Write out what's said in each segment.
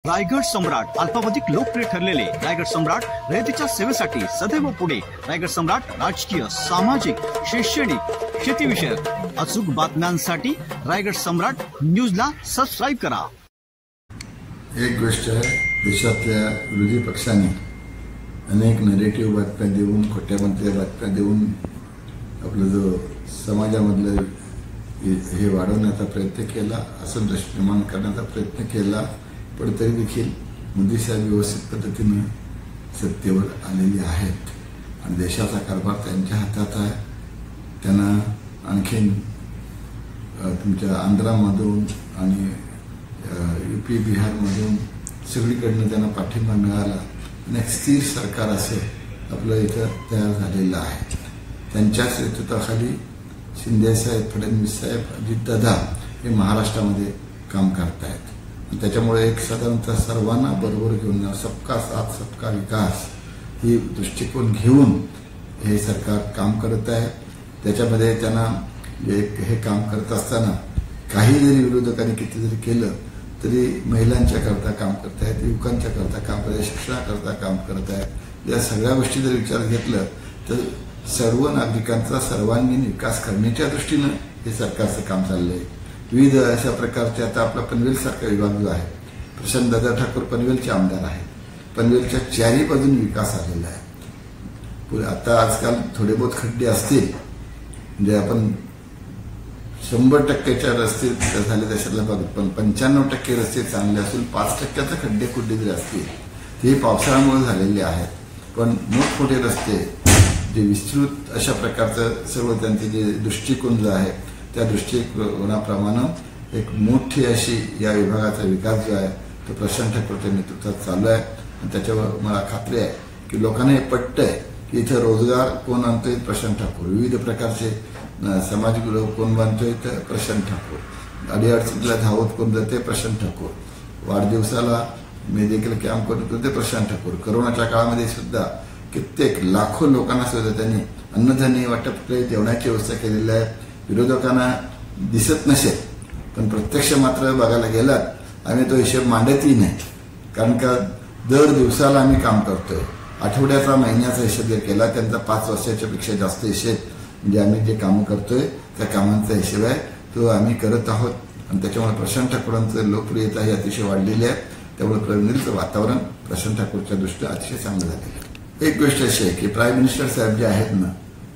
रायगड सम्राट अल्पावधीत लोकप्रिय ठरलेले रायगड सम्राट रयतेच्या सेवेसाठी सदैव पुढे। रायगड सम्राट राजकीय, सामाजिक, शैक्षणिक, शेतीविषयक अचूक बातम्यांसाठी रायगड सम्राट न्यूजला सबस्क्राइब करा। एक गोष्ट आहे, देशातल्या विरोधी पक्षांनी अनेक नरेटिव्ह बातम्या देऊन, खोट्यामध्ये बातम्या देऊन आपलं जो समाजामधलं हे वाढवण्याचा प्रयत्न केला, असंतोष निर्माण करण्याचा प्रयत्न केला। पण तरी देखील मोदी साहेब व्यवस्थित पद्धतीने सत्तेवर आलेले आहेत आणि देशाचा कारभार त्यांच्या हातात आहे। त्यांना आणखीन तुमच्या आंध्रामधून आणि यूपी बिहारमधून सगळीकडनं त्यांना पाठिंबा मिळाला आणि एक स्थिर सरकार असे आपलं इथं तयार झालेलं आहे। त्यांच्याच नेतृत्वाखाली शिंदे साहेब, फडणवीस साहेब, अजितदादा हे महाराष्ट्रामध्ये काम करत आहेत। त्याच्यामुळे एक साधारणतः सर्वांना बरोबर घेऊन सबका साथ सबका विकास ही दृष्टिकोन घेऊन हे सरकार काम करत आहे। त्याच्यामध्ये त्यांना हे काम करत असताना काही जरी विरोधकांनी किती जरी केलं तरी महिलांच्या करता काम करत आहेत, युवकांच्या करता काम करत आहेत, शिक्षणाकरता काम करत आहेत। या सगळ्या गोष्टी जर विचारात घेतलं तर सर्व नागरिकांचा सर्वांगीण विकास करण्याच्या दृष्टीनं हे सरकारचं काम चाललंय। विविध अशा प्रकारचे आता आपला पनवेल सारखा विभाग जो आहे, प्रशांतदादा ठाकूर पनवेलचे आमदार आहेत, पनवेलच्या चारी बाजून विकास आलेला आहे। आता आजकाल थोडे बहुत खड्डे असतील, म्हणजे आपण 100% रस्ते झाले देशातल्या भागात, पण 95% रस्ते चांगले असून 5% खड्डे खुड्डे जरी असतील ते पावसाळ्यामुळे झालेले आहेत। पण मोठमोठे रस्ते जे विस्तृत अशा प्रकारचं सर्व त्यांचे जे दृष्टिकोन जो आहे त्या दृष्टिकोनाप्रमाणे एक मोठी अशी या विभागाचा विकास जो आहे तो प्रशांत ठाकूरच्या नेतृत्वात चालू आहे। आणि त्याच्यावर मला खात्री आहे की लोकांना हे पटतंय की इथं रोजगार कोण आणतोय, प्रशांत ठाकूर। विविध प्रकारचे सामाजिक लोक कोण बांधतोय तर प्रशांत ठाकूर। अडीअडचणीला धावत कोण जाते, प्रशांत ठाकूर। वाढदिवसाला मेडिकल कॅम्प कोण होते, प्रशांत ठाकूर। कोरोनाच्या काळामध्ये सुद्धा कित्येक लाखो लोकांना सुद्धा त्यांनी अन्नधान्य वाटप जेवणाची व्यवस्था केलेली आहे। विरोधकांना दिसत नसेल पण प्रत्यक्ष मात्र बघायला गेलात आम्ही तो हिशेब मांडतही नाही, कारण का दर दिवसाला आम्ही काम करतोय। आठवड्याचा, महिन्याचा हिशेब जर केला त्यांचा 5 वर्षाच्या पेक्षा जास्त हिशेब, म्हणजे आम्ही जे कामं करतोय त्या कामांचा हिशेब आहे तो आम्ही करत आहोत। आणि त्याच्यामुळे प्रशांत ठाकूरांचं लोकप्रियता ही अतिशय वाढलेली आहे। त्यामुळे पनवेलचं वातावरण प्रशांत ठाकूरच्या दृष्टीने अतिशय चांगलं झालेलं आहे। एक गोष्ट अशी आहे की प्राईम मिनिस्टर साहेब जे आहेत ना,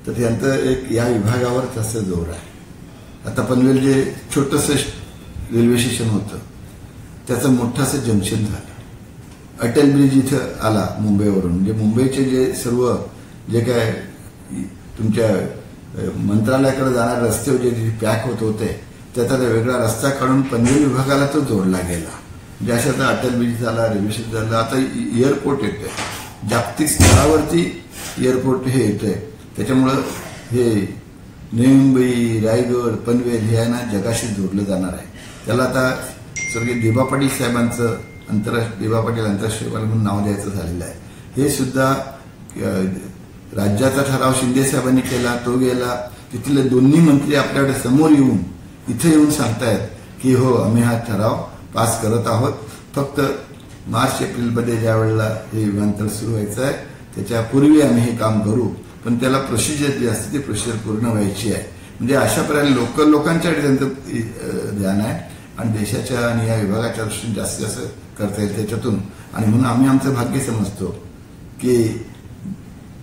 तर त्यांचं एक या विभागावर जास्त जोर आहे। आता पनवेल जे छोटंसं रेल्वे स्टेशन होतं त्याचं मोठंसं जंक्शन झालं। अटल ब्रिज इथं आला मुंबईवरून, म्हणजे मुंबईचे जे सर्व जे काय तुमच्या मंत्रालयाकडे जाणारे रस्ते जे पॅक होत होते त्याचा वेगळा रस्ता काढून पनवेल विभागाला तो जोडला गेला। म्हणजे अशा आता अटल ब्रिज झाला, रेल्वे स्टेशन झालं, आता एअरपोर्ट येतोय, जागतिक स्तरावरती एअरपोर्ट हे येतोय। त्याच्यामुळं हे नवी मुंबई, रायगड, पनवेल हे आहे ना जगाशी जोडलं जाणार आहे। त्याला आता स्वर्गीय दिबा पाटील साहेबांचं दिबा पाटील आंतरराष्ट्रीय म्हणून नाव द्यायचं झालेलं आहे। हे सुद्धा राज्याचा ठराव शिंदे साहेबांनी केला, तो गेला। तिथले दोन्ही मंत्री आपल्याकडे समोर येऊन इथे येऊन सांगतायत की हो आम्ही हा ठराव पास करत आहोत। फक्त मार्च एप्रिलमध्ये ज्या वेळेला हे विमानतळ सुरू व्हायचं आहे त्याच्यापूर्वी आम्ही हे काम करू, पण त्याला प्रोसिजर जी असते ती प्रोसिजर पूर्ण व्हायची आहे। म्हणजे अशा प्रकारे लोकांच्याकडे त्यांचं ध्यान आहे आणि देशाच्या आणि या विभागाच्या दृष्टीने जास्तीत जास्त करता येईल त्याच्यातून। आणि म्हणून आम्ही आमचं भाग्य समजतो की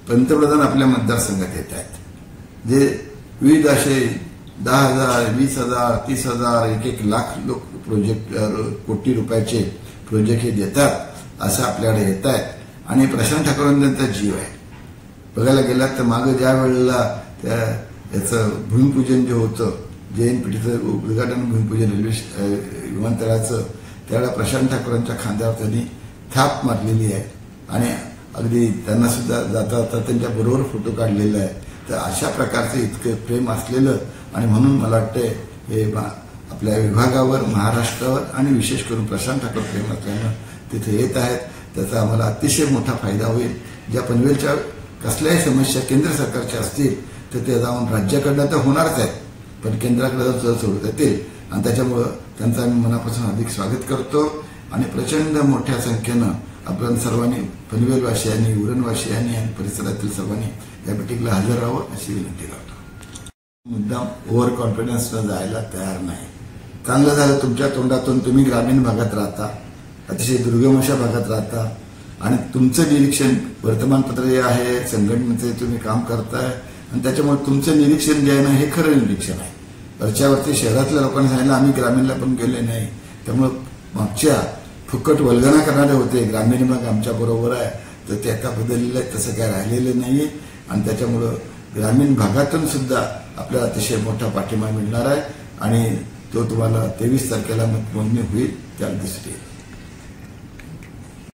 पंतप्रधान आपल्या मतदारसंघात येत आहेत, जे विविध असे 10,000, 20,000, 30,000, 1-1 लाख लोक प्रोजेक्ट, कोटी रुपयाचे प्रोजेक्ट हे देतात असं आपल्याकडे येत आहेत। आणि प्रशांत ठाकूरांचा त्यांचा जीव आहे। बघायला गेलात तर मागं ज्या वेळेला त्या याचं भूमिपूजन जे होतं, JNPTचं उद्घाटन भूमिपूजन विमानतळाचं, त्यावेळेला प्रशांत ठाकूरांच्या खांद्यावर त्यांनी थाप मारलेली आहे आणि अगदी त्यांना सुद्धा जाता जाता त्यांच्या बरोबर फोटो काढलेला आहे। तर अशा प्रकारचं इतकं प्रेम असलेलं आणि म्हणून मला वाटतंय हे आपल्या विभागावर, महाराष्ट्रावर आणि विशेष करून प्रशांत ठाकूर प्रेम असल्यानं तिथे येत आहेत। त्याचा आम्हाला अतिशय मोठा फायदा होईल। ज्या पनवेलच्या कसल्याही समस्या केंद्र सरकारच्या असतील तर ते जाऊन राज्याकडनं तर होणारच आहेत, पण केंद्राकडे सोडत येतील आणि त्याच्यामुळं त्यांचं आम्ही मनापासून अधिक स्वागत करतो। आणि प्रचंड मोठ्या संख्येनं आपण सर्वांनी पनवेलवासियांनी, उरणवासियांनी आणि परिसरातील सर्वांनी या मिटिंगला हजर राहावं अशी विनंती करतो. मुद्दाम ओव्हर कॉन्फिडन्सनं जायला तयार नाही. चांगलं झालं तुमच्या तोंडातून, तुम्ही ग्रामीण भागात राहता, अतिशय दुर्गम अशा भागात राहता आणि तुमचं निरीक्षण वर्तमानपत्र जे आहे, संघटनेचे तुम्ही काम करताय आणि त्याच्यामुळे तुमचं निरीक्षण जे आहे ना हे खरं निरीक्षण आहे. वरच्यावरती शहरातल्या लोकांनी सांगितलं आम्ही ग्रामीणला पण गेले नाही, त्यामुळं मागच्या फुकट वल्गना करणारे होते ग्रामीण भाग आमच्या बरोबर आहे, तर ते आता बदललेलं आहे, तसं काय राहिलेलं नाहीये आणि त्याच्यामुळं ग्रामीण भागातून सुद्धा आपल्याला अतिशय मोठा पाठिंबा मिळणार आहे आणि तो तुम्हाला 23 तारखेला मतमोजणी होईल त्या दिसते.